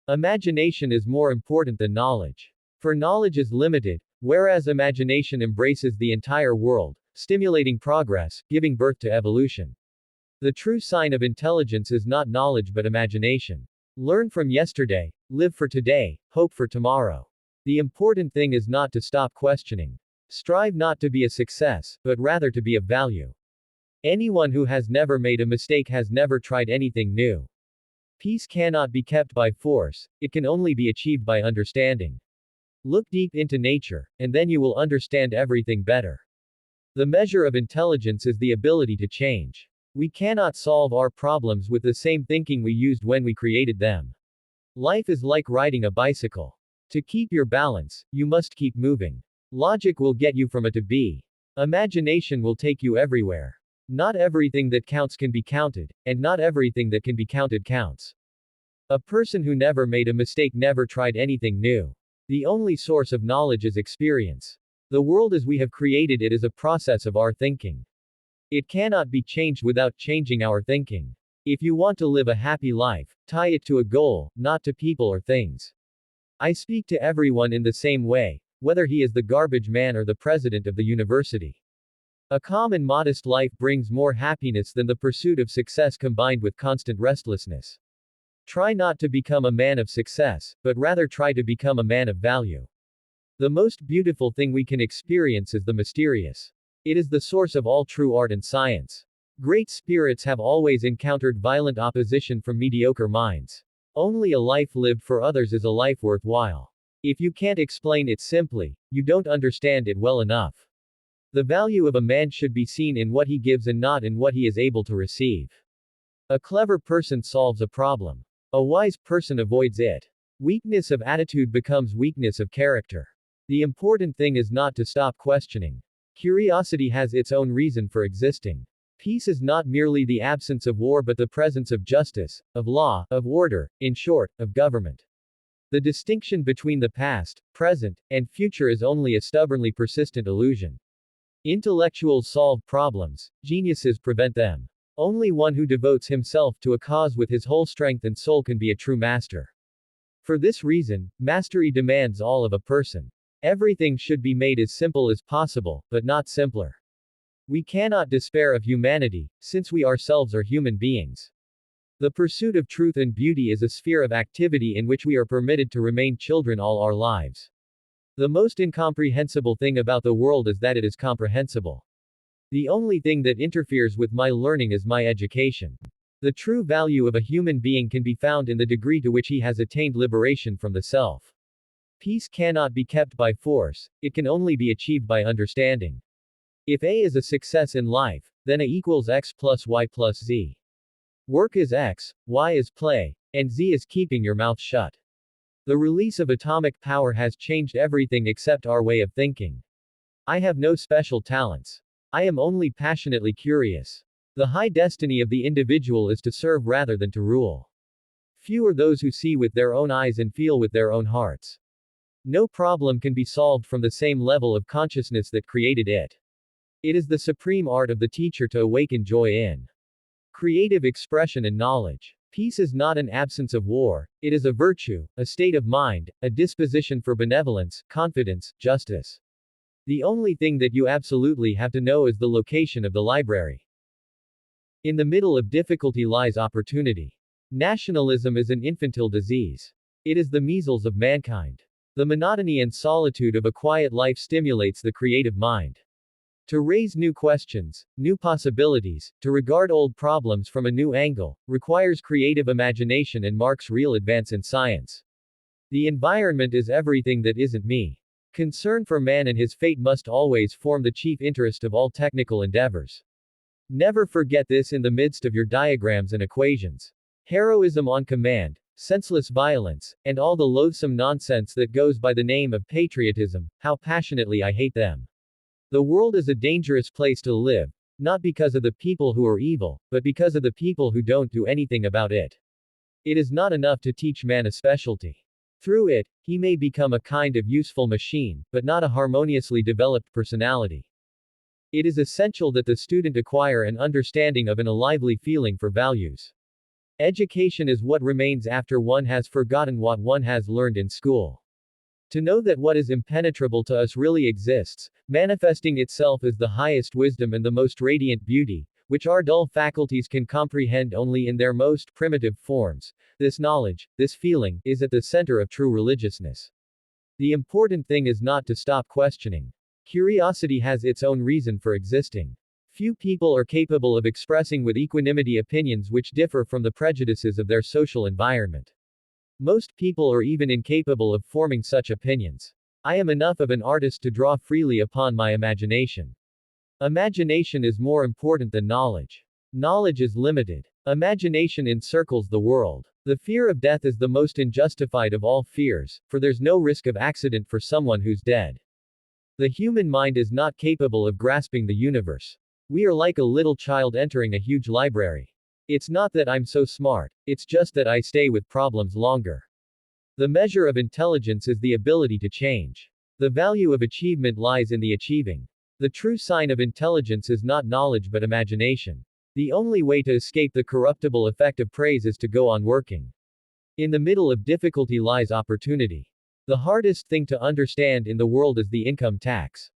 Imagination is more important than knowledge. For knowledge is limited, whereas imagination embraces the entire world, stimulating progress, giving birth to evolution. The true sign of intelligence is not knowledge but imagination. Learn from yesterday, live for today, hope for tomorrow. The important thing is not to stop questioning. Strive not to be a success, but rather to be of value. Anyone who has never made a mistake has never tried anything new. Peace cannot be kept by force, it can only be achieved by understanding. Look deep into nature, and then you will understand everything better. The measure of intelligence is the ability to change. We cannot solve our problems with the same thinking we used when we created them. Life is like riding a bicycle. To keep your balance, you must keep moving. Logic will get you from A to B. Imagination will take you everywhere. Not everything that counts can be counted, and not everything that can be counted counts. A person who never made a mistake never tried anything new. The only source of knowledge is experience. The world as we have created it is a process of our thinking. It cannot be changed without changing our thinking. If you want to live a happy life, tie it to a goal, not to people or things. I speak to everyone in the same way, whether he is the garbage man or the president of the university. A calm and modest life brings more happiness than the pursuit of success combined with constant restlessness. Try not to become a man of success, but rather try to become a man of value. The most beautiful thing we can experience is the mysterious. It is the source of all true art and science. Great spirits have always encountered violent opposition from mediocre minds. Only a life lived for others is a life worthwhile. If you can't explain it simply, you don't understand it well enough. The value of a man should be seen in what he gives and not in what he is able to receive. A clever person solves a problem. A wise person avoids it. Weakness of attitude becomes weakness of character. The important thing is not to stop questioning. Curiosity has its own reason for existing. Peace is not merely the absence of war but the presence of justice, of law, of order, in short, of government. The distinction between the past, present, and future is only a stubbornly persistent illusion. Intellectuals solve problems, geniuses prevent them. Only one who devotes himself to a cause with his whole strength and soul can be a true master. For this reason, mastery demands all of a person. Everything should be made as simple as possible, but not simpler. We cannot despair of humanity, since we ourselves are human beings. The pursuit of truth and beauty is a sphere of activity in which we are permitted to remain children all our lives. The most incomprehensible thing about the world is that it is comprehensible. The only thing that interferes with my learning is my education. The true value of a human being can be found in the degree to which he has attained liberation from the self. Peace cannot be kept by force, it can only be achieved by understanding. If A is a success in life, then A equals X plus Y plus Z. Work is X, Y is play, and Z is keeping your mouth shut. The release of atomic power has changed everything except our way of thinking. I have no special talents. I am only passionately curious. The high destiny of the individual is to serve rather than to rule. Few are those who see with their own eyes and feel with their own hearts. No problem can be solved from the same level of consciousness that created it. It is the supreme art of the teacher to awaken joy in creative expression and knowledge. Peace is not an absence of war, it is a virtue, a state of mind, a disposition for benevolence, confidence, justice. The only thing that you absolutely have to know is the location of the library. In the middle of difficulty lies opportunity. Nationalism is an infantile disease. It is the measles of mankind. The monotony and solitude of a quiet life stimulates the creative mind. To raise new questions, new possibilities, to regard old problems from a new angle, requires creative imagination and marks real advance in science. The environment is everything that isn't me. Concern for man and his fate must always form the chief interest of all technical endeavors. Never forget this in the midst of your diagrams and equations. Heroism on command, senseless violence, and all the loathsome nonsense that goes by the name of patriotism, how passionately I hate them. The world is a dangerous place to live, not because of the people who are evil, but because of the people who don't do anything about it. It is not enough to teach man a specialty. Through it, he may become a kind of useful machine, but not a harmoniously developed personality. It is essential that the student acquire an understanding of and a lively feeling for values. Education is what remains after one has forgotten what one has learned in school. To know that what is impenetrable to us really exists, manifesting itself as the highest wisdom and the most radiant beauty, which our dull faculties can comprehend only in their most primitive forms, this knowledge, this feeling, is at the center of true religiousness. The important thing is not to stop questioning. Curiosity has its own reason for existing. Few people are capable of expressing with equanimity opinions which differ from the prejudices of their social environment. Most people are even incapable of forming such opinions. I am enough of an artist to draw freely upon my imagination. Imagination is more important than knowledge. Knowledge is limited. Imagination encircles the world. The fear of death is the most unjustified of all fears, for there's no risk of accident for someone who's dead. The human mind is not capable of grasping the universe. We are like a little child entering a huge library. It's not that I'm so smart, it's just that I stay with problems longer. The measure of intelligence is the ability to change. The value of achievement lies in the achieving. The true sign of intelligence is not knowledge but imagination. The only way to escape the corruptible effect of praise is to go on working. In the middle of difficulty lies opportunity. The hardest thing to understand in the world is the income tax.